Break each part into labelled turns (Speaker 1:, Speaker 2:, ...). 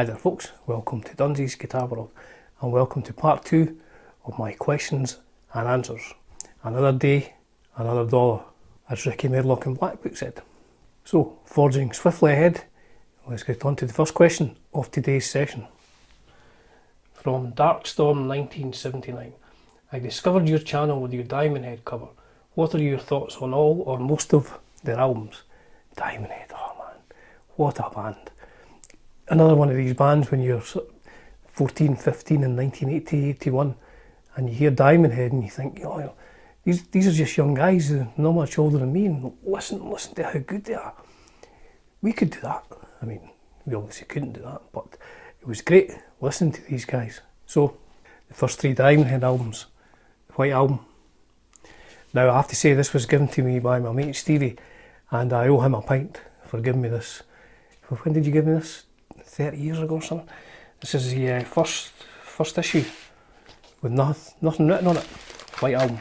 Speaker 1: Hi there folks, welcome to Dunsy's Guitar World and welcome to part 2 of my questions and answers. Another day, another dollar, as Ricky Medlock in Blackbook said. So, forging swiftly ahead, let's get on to the first question of today's session. From Darkstorm 1979, I discovered your channel with your Diamond Head cover. What are your thoughts on all or most of their albums? Diamond Head, oh man, what a band. Another one of these bands when you're 14, 15 in 1980, 81 and you hear Diamond Head and you think, you know, these are just young guys, not much older than me, and listen to how good they are. We could do that. I mean, we obviously couldn't do that, but it was great listening to these guys. So, the first 3 Diamond Head albums, the White Album. Now I have to say this was given to me by my mate Stevie, and I owe him a pint for giving me this. When did you give me this? 30 years ago or something. This is the first issue with nothing written on it. White Album.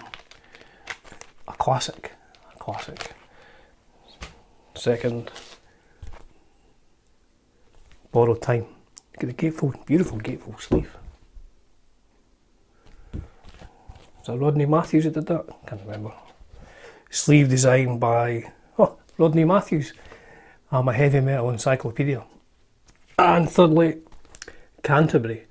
Speaker 1: A classic. Second, Borrowed Time. Look at the beautiful gatefold sleeve. Is that Rodney Matthews that did that? Can't remember. Sleeve designed by Rodney Matthews. I'm a heavy metal encyclopedia. And thirdly, Canterbury.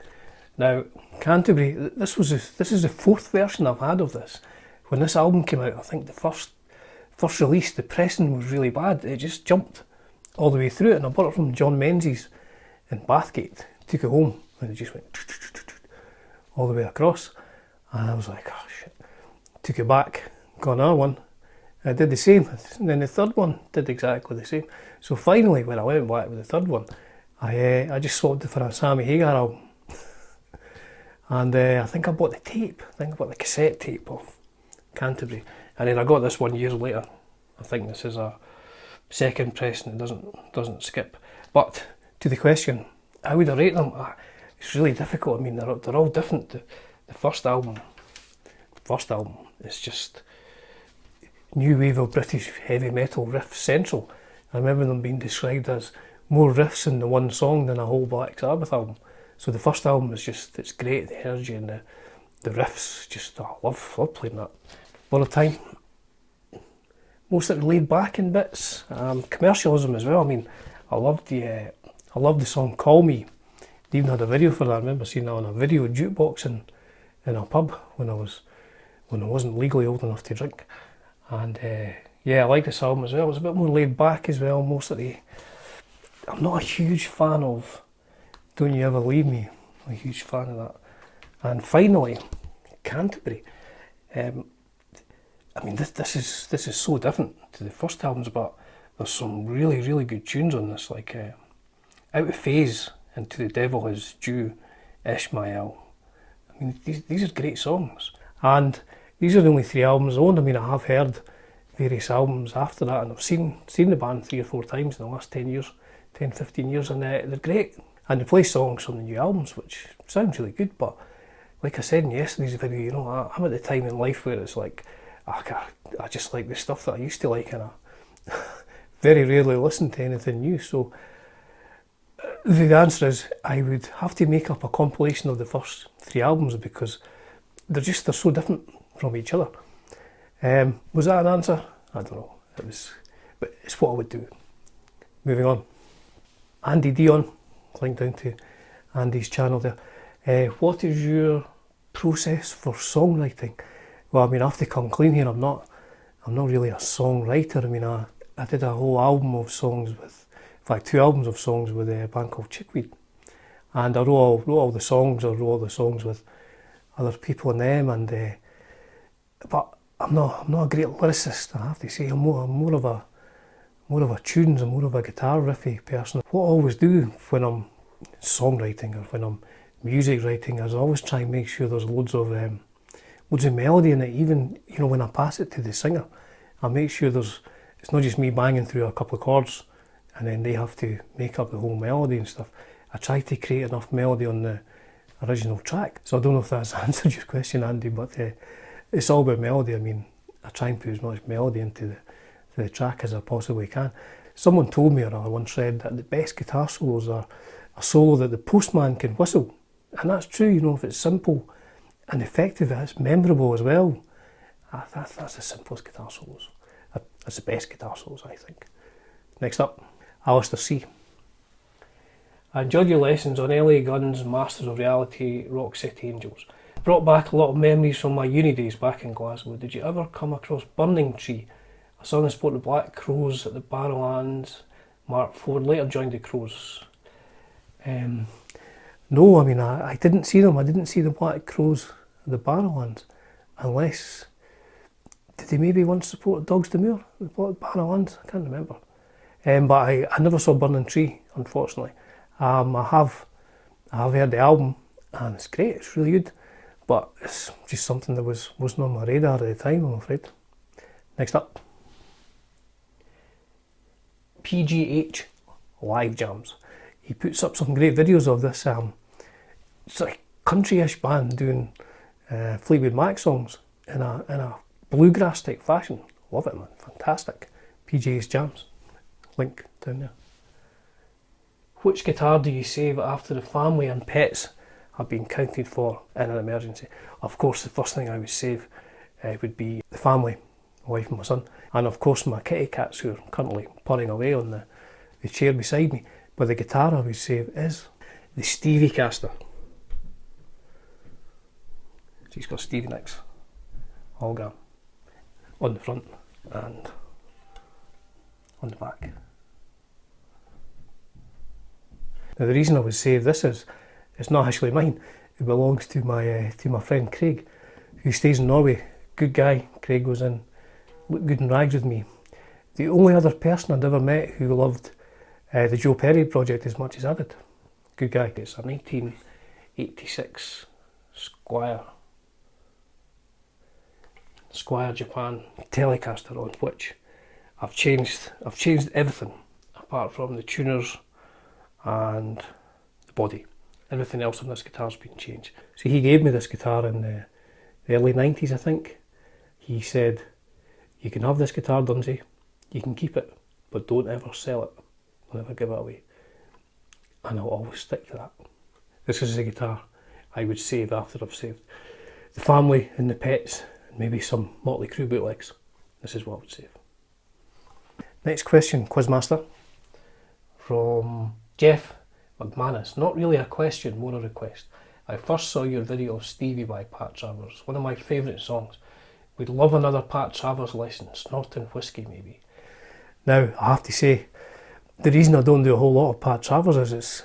Speaker 1: Now, Canterbury, this is the 4th version I've had of this. When this album came out, I think the first release, the pressing was really bad. It just jumped all the way through it, and I bought it from John Menzies in Bathgate. Took it home, and it just went all the way across. And I was like, oh shit. Took it back, got another one. I did the same, and then the third one did exactly the same. So finally, when I went back with the third one, I just swapped it for a Sammy Hagar album. And I think I bought the tape. I think I bought the cassette tape of Canterbury. And then I got this one years later. I think this is a second press and it doesn't skip. But to the question, how would I rate them? It's really difficult. I mean, they're all different. The first album is just new wave of British heavy metal riff central. I remember them being described as more riffs in the one song than a whole Black Sabbath album. So the first album is just, it's great, the energy and the riffs, just, I love playing that. Borrowed Time, most of it laid back in bits, commercialism as well. I mean, I loved the song Call Me. They even had a video for that. I remember seeing that on a video jukebox in a pub when I wasn't legally old enough to drink. And yeah, I like this album as well. It was a bit more laid back as well. I'm not a huge fan of Don't You Ever Leave Me. I'm a huge fan of that. And finally, Canterbury. I mean, this is so different to the first albums, but there's some really, really good tunes on this, like Out of Phase and To the Devil Is Due, Ishmael. I mean, these are great songs. And these are the only 3 albums I owned. I mean, I have heard various albums after that, and I've seen the band 3 or 4 times in the last 10, 15 years, and they're great. And they play songs from the new albums, which sounds really good, but like I said in yesterday's video, you know, I'm at the time in life where it's like, I just like the stuff that I used to like, and I very rarely listen to anything new. So the answer is I would have to make up a compilation of the first 3 albums because they're so different from each other. Was that an answer? I don't know. But it's what I would do. Moving on. Andy Dion, link down to Andy's channel there. What is your process for songwriting? Well, I mean, I have to come clean here. I'm not really a songwriter. I mean, I did a whole album of songs with, in fact, 2 albums of songs with a band called Chickweed, and I wrote all the songs, with other people in them, and but I'm not a great lyricist. I have to say, I'm more of a tunes, I'm more of a guitar riffy person. What I always do when I'm songwriting or when I'm music writing is I always try and make sure there's loads of melody in it. Even, you know, when I pass it to the singer, I make sure it's not just me banging through a couple of chords and then they have to make up the whole melody and stuff. I try to create enough melody on the original track. So I don't know if that's answered your question, Andy, but it's all about melody. I mean, I try and put as much melody into the track as I possibly can. Someone told me, or I once read, that the best guitar solos are a solo that the postman can whistle. And that's true, you know, if it's simple and effective, it's memorable as well. That's the simplest guitar solos. That's the best guitar solos, I think. Next up, Alistair C. I enjoyed your lessons on LA Guns, Masters of Reality, Rock City Angels. It brought back a lot of memories from my uni days back in Glasgow. Did you ever come across Burning Tree? A song that spoke the Black Crows at the Barrowlands. Mark Ford later joined the Crows. No, I mean, I didn't see them. I didn't see the Black Crows at the Barrowlands. Unless, did they maybe once support Dogs Demure at the Barrowlands? I can't remember. But I never saw Burning Tree, unfortunately. I have heard the album, and it's great, it's really good. But it's just something that wasn't on my radar at the time, I'm afraid. Next up, PGH LiveJamz. He puts up some great videos of this it's like country-ish band doing Fleetwood Mac songs in a bluegrass type fashion. Love it, man, fantastic. PGH Jams, link down there. Which guitar do you save after the family and pets have been counted for in an emergency? Of course, the first thing I would save would be the family, my wife and my son, and of course my kitty cats who are currently purring away on the chair beside me. But the guitar I would save is the Stevie Caster. She's got Stevie Nicks hologram on the front and on the back. Now the reason I would save this is it's not actually mine. It belongs to my friend Craig, who stays in Norway. Good guy. Craig goes in, looked good in rags with me. The only other person I'd ever met who loved the Joe Perry project as much as I did. Good guy. It's a 1986 Squire Japan Telecaster, on which I've changed everything apart from the tuners and the body. Everything else on this guitar's been changed. So he gave me this guitar in the early 90s, I think. He said, you can have this guitar, Dunsy, you can keep it, but don't ever sell it. Don't ever give it away. And I'll always stick to that. This is the guitar I would save after I've saved the family and the pets, and maybe some Motley Crue bootlegs. This is what I would save. Next question, Quizmaster, from Jeff McMannis. Not really a question, more a request. I first saw your video of Stevie by Pat Travers, one of my favourite songs. We'd love another Pat Travers lesson, snorting whiskey maybe. Now, I have to say, the reason I don't do a whole lot of Pat Travers is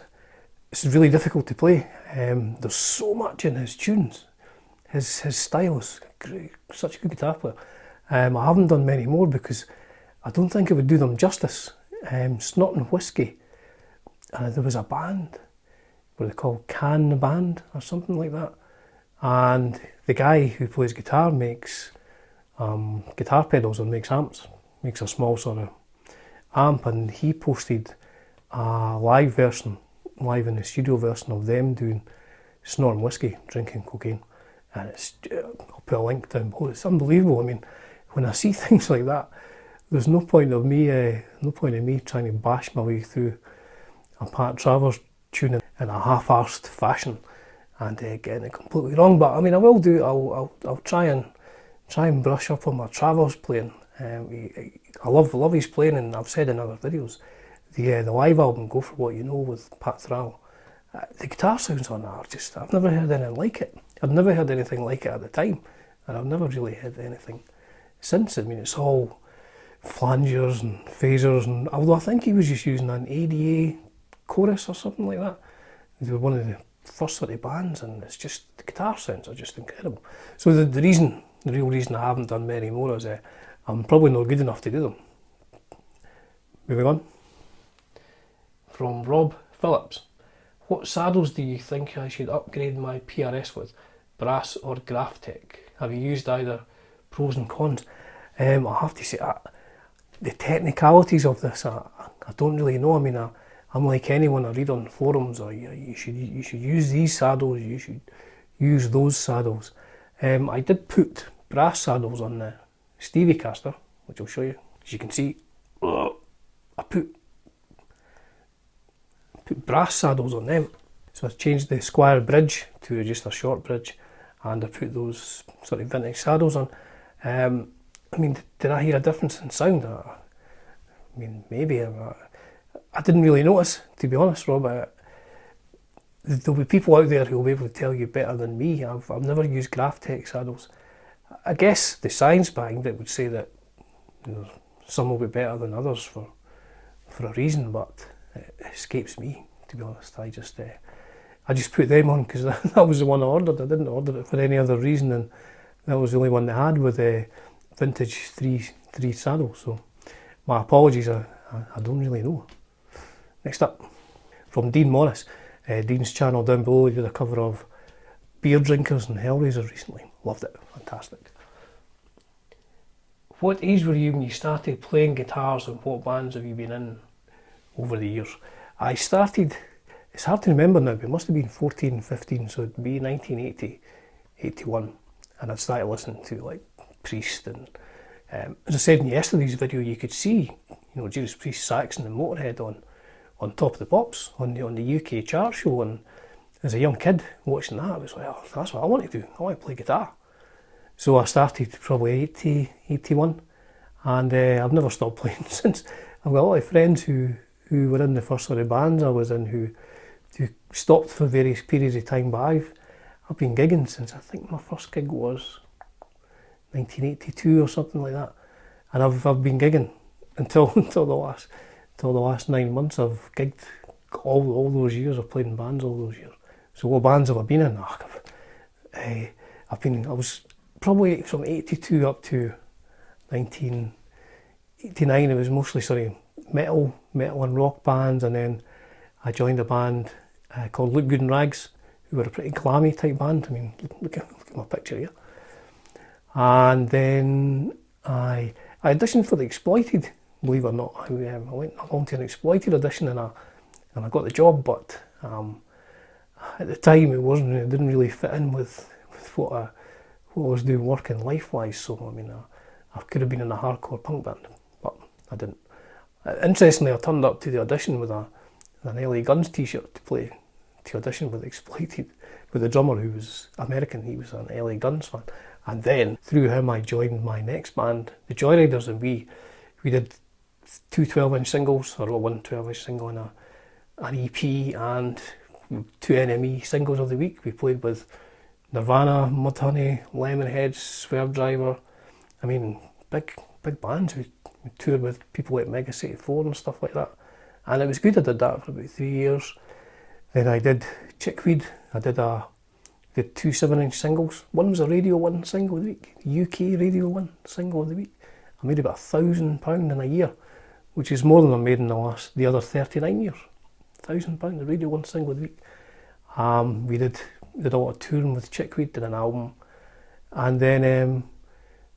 Speaker 1: it's really difficult to play. There's so much in his tunes. His style is great, such a good guitar player. I haven't done many more because I don't think it would do them justice. Snorting Whiskey, there was a band, what are they called, Can the Band or something like that, and the guy who plays guitar makes guitar pedals and makes amps, makes a small sort of amp, and he posted a live in the studio version of them doing Snorting Whiskey, drinking cocaine, and I'll put a link down below. It's unbelievable. I mean, when I see things like that, there's no point of me trying to bash my way through a Pat Travers tune in a half-arsed fashion and getting it completely wrong. But I mean, I will do. I'll try and brush up on my Travers playing. I love his playing, and I've said in other videos, the live album Go For What You Know with Pat Thrall, the guitar sounds on that are just, I've never heard anything like it. I'd never heard anything like it at the time, and I've never really heard anything since. I mean, it's all flangers and phasers, and although I think he was just using an ADA chorus or something like that. They were one of the first sort of bands, and it's just, the guitar sounds are just incredible. So the real reason I haven't done many more is I'm probably not good enough to do them. Moving on. From Robb, Phillips. What saddles do you think I should upgrade my PRS with? Brass or Graphtec? Have you used either? Pros and cons? I have to say, the technicalities of this, I don't really know. I mean, I'm like anyone I read on forums, or you should use these saddles, you should use those saddles. I did put brass saddles on the Stevie Caster, which I'll show you. As you can see, I put put brass saddles on them. So I changed the square bridge to just a short bridge, and I put those sort of vintage saddles on. I mean, did I hear a difference in sound? I mean, maybe. I didn't really notice, to be honest, Rob. There'll be people out there who will be able to tell you better than me. I've never used Graphtec saddles. I guess the science behind it would say that, you know, some will be better than others for a reason, but it escapes me, to be honest. I just put them on because that was the one I ordered. I didn't order it for any other reason, and that was the only one they had with a vintage three saddles. So my apologies, I don't really know. Next up, from Dean Morris. Dean's channel down below, he did a cover of Beer Drinkers and Hellraiser recently. Loved it, fantastic. What age were you when you started playing guitars, and what bands have you been in over the years? I started, it's hard to remember now, but it must have been 14, 15, so it'd be 1980, 81, and I'd started listening to like Priest, and as I said in yesterday's video, you could see, you know, Judas Priest, Saxon and Motorhead on Top of the Pops on the UK chart show, and as a young kid watching that, I was like, oh, that's what I want to do. I want to play guitar. So I started probably 80, 81, and I've never stopped playing since. I've got a lot of friends who were in the first sort of bands I was in who stopped for various periods of time, but I've been gigging since, I think my first gig was 1982 or something like that, and I've been gigging until the last 9 months. I've gigged all those years. I've played in bands all those years. So what bands have I been in? I was probably from 82 up to 1989. It was mostly sort of metal and rock bands, and then I joined a band called Look Good in Rags, who were a pretty glammy type band. I mean, look at my picture here. And then I auditioned for the Exploited. Believe it or not, I went along to an Exploited audition and I got the job, but at the time it didn't really fit in with what I was doing working life-wise. So I mean, I could have been in a hardcore punk band, but I didn't. Interestingly, I turned up to the audition with an LA Guns t-shirt to audition with Exploited, with the drummer who was American. He was an LA Guns fan, and then through him I joined my next band, the Joyriders, and we did 2 12-inch singles, or one 12-inch single and an EP, and 2 NME singles of the week. We played with Nirvana, Mudhoney, Lemonheads, Swerve Driver. I mean, big bands. We toured with people like Mega 84 and stuff like that, and it was good. I did that for about 3 years. Then I did Chickweed. I did 2 7-inch singles. One was a Radio 1 single of the week, UK Radio 1 single of the week. I made about £1,000 in a year, which is more than I made in the other 39 years. £1,000, the Radio 1 single of the week. We did a lot of touring with Chickweed, did an album, and then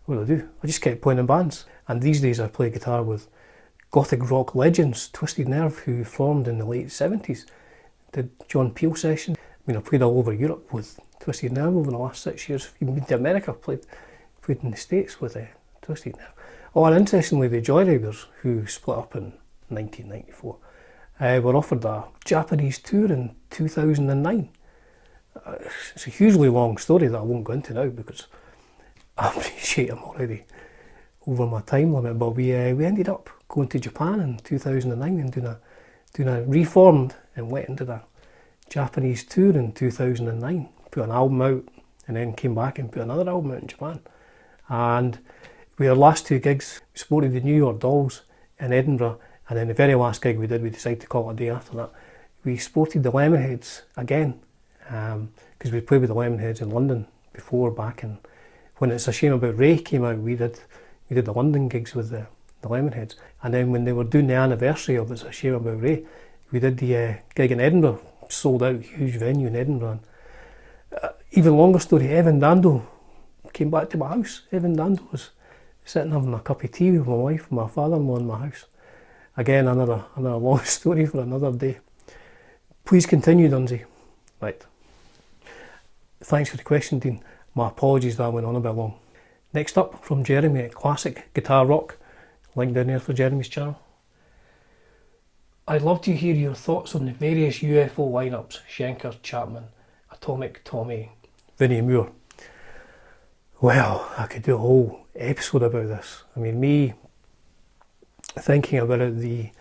Speaker 1: what did I do? I just kept playing in bands. And these days I play guitar with gothic rock legends, Twisted Nerve, who formed in the late 70s. Did John Peel sessions. I mean, I played all over Europe with Twisted Nerve over the last 6 years. Even been to America, played in the States with Twisted Nerve. Oh, and interestingly, the Joyriders, who split up in 1994, were offered a Japanese tour in 2009. It's a hugely long story that I won't go into now because I appreciate I'm already over my time limit, but we ended up going to Japan in 2009 and doing a reformed, and went into the Japanese tour in 2009, put an album out, and then came back and put another album out in Japan. And our last 2 gigs, we supported the New York Dolls in Edinburgh, and then the very last gig we decided to call it a day after that. We supported the Lemonheads again, because we played with the Lemonheads in London before, back in when It's a Shame About Ray came out. We did the London gigs with the Lemonheads, and then when they were doing the anniversary of It's a Shame About Ray, we did the gig in Edinburgh, sold out, huge venue in Edinburgh. And, even longer story, Evan Dando came back to my house. Evan Dando was sitting having a cup of tea with my wife and my father-in-law in my house. Again, another long story for another day. Please continue, Dunsy. Right. Thanks for the question, Dean. My apologies that I went on a bit long. Next up, from Jeremy at Classic Guitar Rock. Link down there for Jeremy's channel. I'd love to hear your thoughts on the various UFO lineups, Schenker, Chapman, Atomic, Tommy, Vinnie Moore. Well, I could do a whole episode about this. I mean, me thinking about it,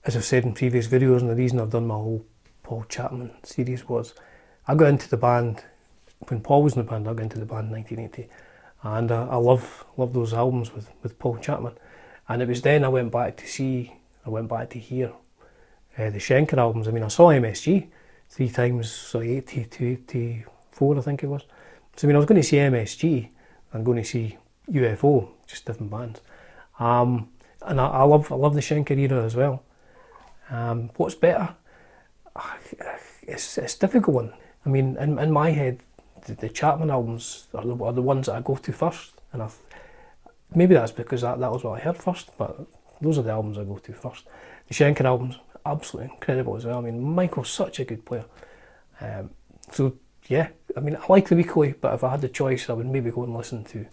Speaker 1: as I've said in previous videos, and the reason I've done my whole Paul Chapman series was I got into the band when Paul was in the band. I got into the band in 1980, and I love those albums with Paul Chapman. And it was then I went back to hear the Schenker albums. I mean, I saw MSG 3 times, so 80 to 84, I think it was. So I mean, I was going to see MSG and going to see UFO, just different bands. And I love the Schenker era as well. What's better? It's a difficult one. I mean, in my head, the Chapman albums are the ones that I go to first, and maybe that's because that was what I heard first, but those are the albums I go to first. The Schenker albums, absolutely incredible as well. I mean, Michael's such a good player. So yeah, I mean, I like the weekly, but if I had the choice, I would maybe go and listen to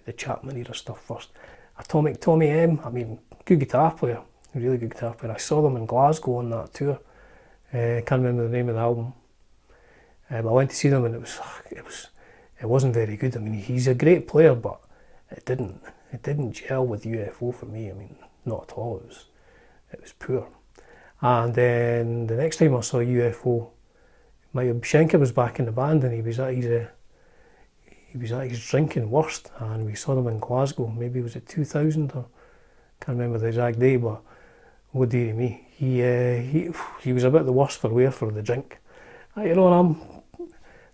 Speaker 1: the Chapman era stuff first. Atomic Tommy M, I mean, good guitar player, really good guitar player. I saw them in Glasgow on that tour. Can't remember the name of the album. I went to see them, and it wasn't very good. I mean, he's a great player, but it didn't gel with UFO for me. I mean, not at all. It was poor. And then the next time I saw UFO, Schenker was back in the band, and he was at his drinking worst, and we saw them in Glasgow. Maybe it was at 2000, or can't remember the exact date, but oh dear me, he was a bit the worse for wear for the drink. You know,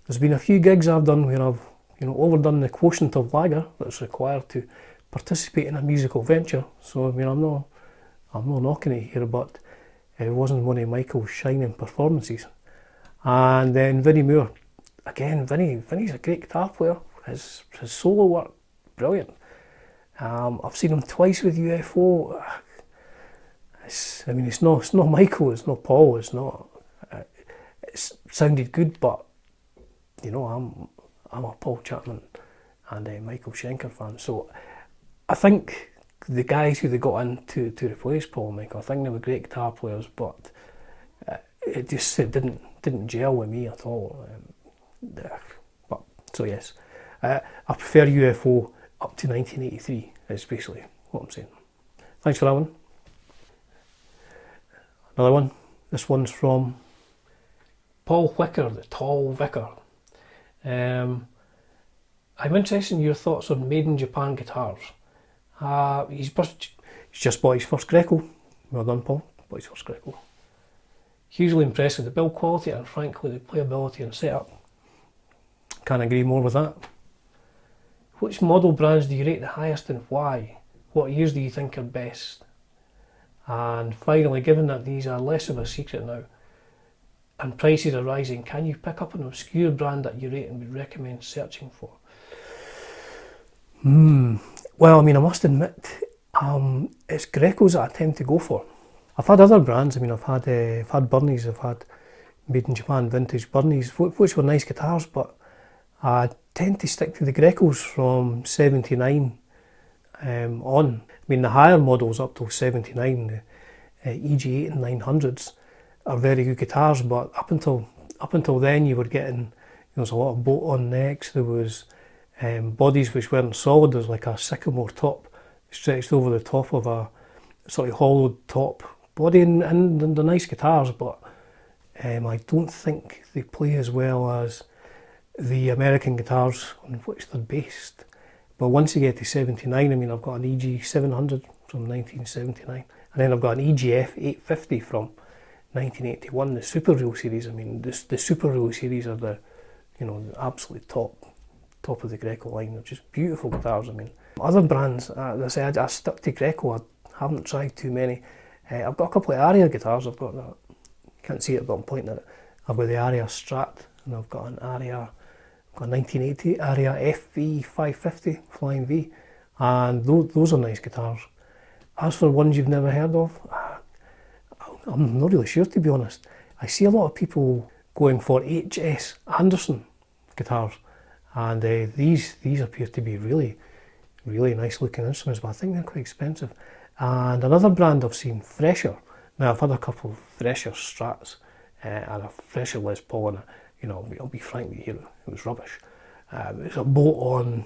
Speaker 1: there's been a few gigs I've done where I've overdone the quotient of lager that's required to participate in a musical venture. So I mean, I'm not knocking it here, but it wasn't one of Michael's shining performances. And then Vinnie Moore, again, Vinnie's a great guitar player. His solo work, brilliant. I've seen him twice with UFO. It's not Michael, it's not Paul, it's not. It sounded good, but you know, I'm a Paul Chapman and a Michael Schenker fan. So I think the guys who they got in to replace Paul and Michael, I think they were great guitar players, but it didn't gel with me at all. But so yes, I prefer UFO up to 1983. Is basically what I'm saying. Thanks for that one. Another one. This one's from Paul Whicker, the tall Vicar. I'm interested in your thoughts on made in Japan guitars. He's just bought his first Greco. Well done, Paul. Bought his first Greco. Hugely impressed with the build quality and frankly the playability and setup. Can't agree more with that. Which model brands do you rate the highest and why? What years do you think are best? And finally, given that these are less of a secret now and prices are rising, can you pick up an obscure brand that you rate and would recommend searching for? Well, I mean, I must admit, it's Grecos that I tend to go for. I've had other brands. I mean, I've had Burnies, I've had made in Japan vintage Burnies, which were nice guitars, but I tend to stick to the Grecos from 79 on. I mean, the higher models up till 79, the EG8 and 900s are very good guitars, but up until then you were getting, there was a lot of bolt-on necks, there was bodies which weren't solid. There's like a sycamore top stretched over the top of a sort of hollowed top body, and they're nice guitars, but I don't think they play as well as the American guitars on which they're based. But once you get to 79, I mean, I've got an EG 700 from 1979, and then I've got an EGF 850 from 1981, the Super Reel series. I mean, the Super Reel series are the absolute top of the Greco line. They're just beautiful guitars. I mean, other brands, as I said, I stuck to Greco. I haven't tried too many. I've got a couple of Aria guitars. I've got that. You can't see it, but I'm pointing at it. I've got the Aria Strat, and I've got an Aria. I've got a 1980 Aria FV 550 Flying V, and those are nice guitars. As for ones you've never heard of, I'm not really sure, to be honest. I see a lot of people going for HS Anderson guitars, and these appear to be really, really nice looking instruments, but I think they're quite expensive. And another brand I've seen, Fresher, Now I've had a couple of Thresher Strats and a Thresher Les Paul, and I'll be frank with you, it was rubbish. It's a boat on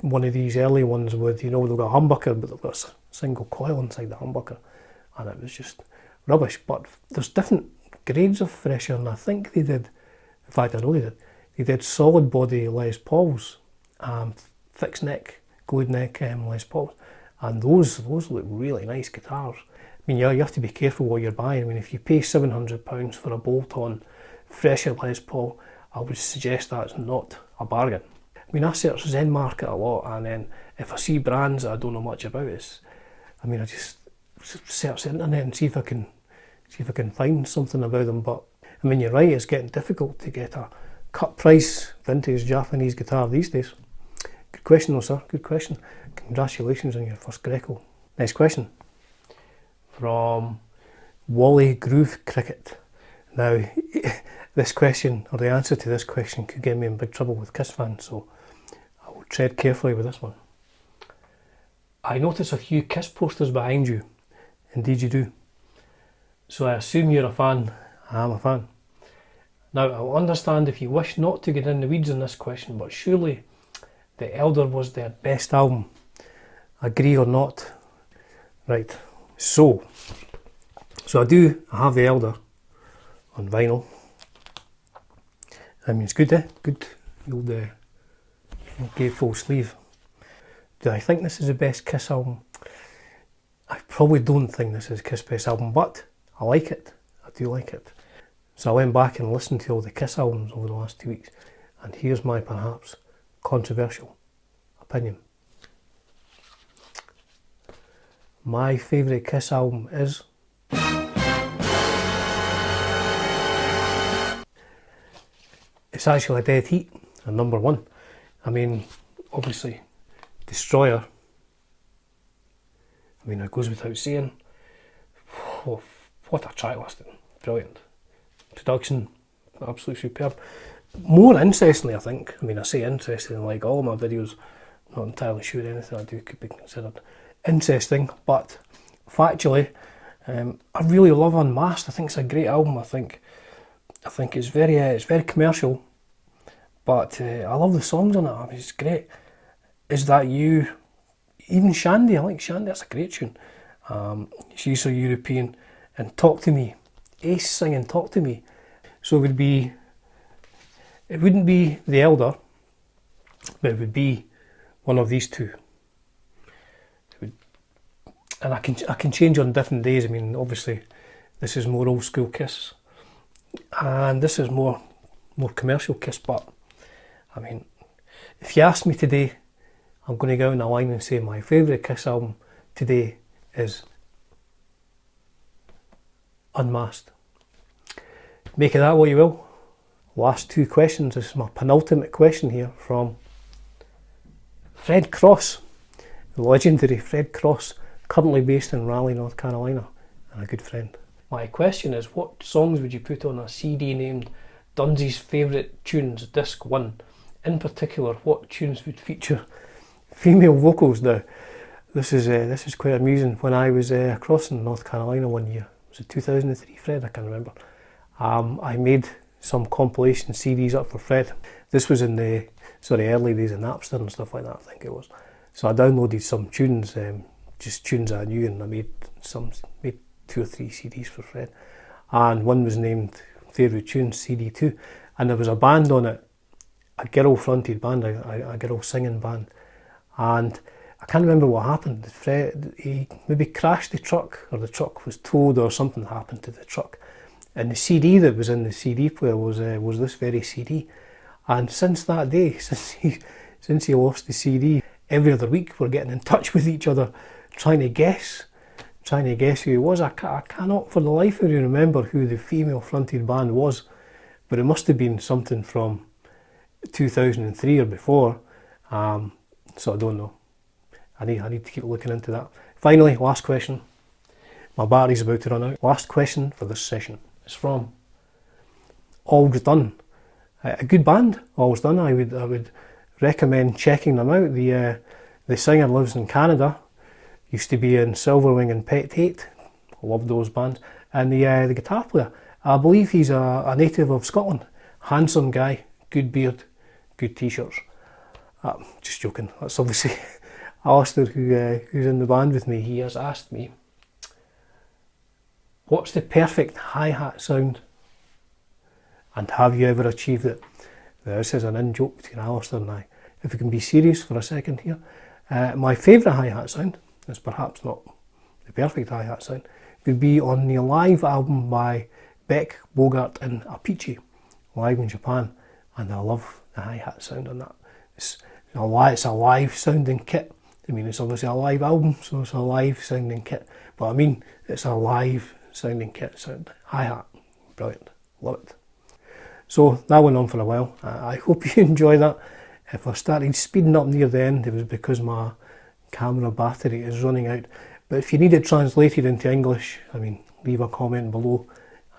Speaker 1: one of these early ones with, they've got a humbucker, but they've got a single coil inside the humbucker, and it was just rubbish. But there's different grades of Thresher, and I think they did, in fact I know they did solid body Les Pauls, fixed neck, glued neck Les Pauls, and those look really nice guitars. I mean, yeah, you have to be careful what you're buying. I mean, if you pay £700 for a bolt-on Thresher Les Paul, I would suggest that's not a bargain. I mean, I search Zen Market a lot, and then if I see brands that I don't know much about, I just search the internet and see if I can find something about them. But I mean, you're right, it's getting difficult to get a cut price vintage Japanese guitar these days. Good question though, sir, good question. Congratulations on your first Greco. Next question. From Wally Groove Cricket. Now, this question, or the answer to this question, could get me in big trouble with Kiss fans, so I will tread carefully with this one. I notice a few Kiss posters behind you. Indeed you do. So I assume you're a fan. I am a fan. Now, I'll understand if you wish not to get in the weeds on this question, but surely The Elder was their best album. Agree or not? Right. So I have The Elder on vinyl. I mean, it's good, Good old gatefold sleeve. Do I think this is the best Kiss album? I probably don't think this is Kiss' best album, but I like it. I do like it. So I went back and listened to all the Kiss albums over the last 2 weeks, and here's my perhaps controversial opinion. My favourite Kiss album is it's actually a dead heat, a number one. I mean, obviously, Destroyer. I mean, it goes without saying. Oh, what a track listing. Brilliant. Production, absolutely superb. More interestingly, I think, I mean, I say interesting, like all of my videos, not entirely sure anything I do could be considered interesting, but factually, I really love Unmasked. I think it's a great album. I think it's very commercial, but I love the songs on it. I mean, it's great. Is That You? Even Shandy, I like Shandy, that's a great tune. She's So European, and Talk to Me. Ace singing Talk to Me. So it wouldn't be The Elder, but it would be one of these two. And I can change on different days. I mean, obviously, this is more old school Kiss, and this is more commercial Kiss. But I mean, if you ask me today, I'm going to go on the line and say my favourite Kiss album today is Unmasked. Make of that what you will. Last two questions. This is my penultimate question here from Fred Cross, the legendary Fred Cross, currently based in Raleigh, North Carolina, and a good friend. My question is, what songs would you put on a CD named Dunsy's Favourite Tunes Disc 1? In particular, what tunes would feature female vocals? Now, this is quite amusing. When I was across in North Carolina one year, was it 2003, Fred? I can't remember. I made some compilation CDs up for Fred. This was in the early days of Napster and stuff like that, I think it was. So I downloaded some tunes, just tunes I knew, and I made 2 or 3 CDs for Fred. And one was named Favourite Tunes CD2, and there was a band on it, a girl-fronted band, a girl singing band. And I can't remember what happened. Fred, he maybe crashed the truck, or the truck was towed, or something happened to the truck. And the CD that was in the CD player was this very CD. And since that day, since he lost the CD, every other week we're getting in touch with each other, trying to guess who he was. I cannot for the life of me remember who the female-fronted band was, but it must have been something from 2003 or before. So I don't know. I need to keep looking into that. Finally, last question. My battery's about to run out. Last question for this session is from All's Done. A good band, All's Done. I would recommend checking them out. The singer lives in Canada. Used to be in Silverwing and Pet Hate. Love those bands. And the guitar player, I believe he's a native of Scotland. Handsome guy, good beard, good t-shirts. Just joking, that's obviously Alistair who's in the band with me. He has asked me, what's the perfect hi-hat sound? And have you ever achieved it? Now, this is an in-joke between Alistair and I. If we can be serious for a second here, my favourite hi-hat sound, is perhaps not the perfect hi-hat sound, would be on the live album by Beck, Bogart and Apici, live in Japan. And I love the hi-hat sound on that. It's a live sounding kit. I mean, it's obviously a live album, so it's a live sounding kit. But I mean, it's a live sounding kit sound. Hi-hat, brilliant, love it. So that went on for a while. I hope you enjoy that. If I started speeding up near the end, it was because my camera battery is running out. But if you need it translated into English, I mean, leave a comment below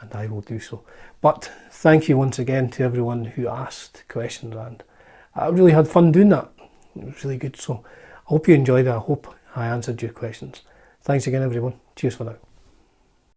Speaker 1: and I will do so. But thank you once again to everyone who asked questions, and I really had fun doing that. It was really good. So I hope you enjoyed it. I hope I answered your questions. Thanks again, everyone. Cheers for now.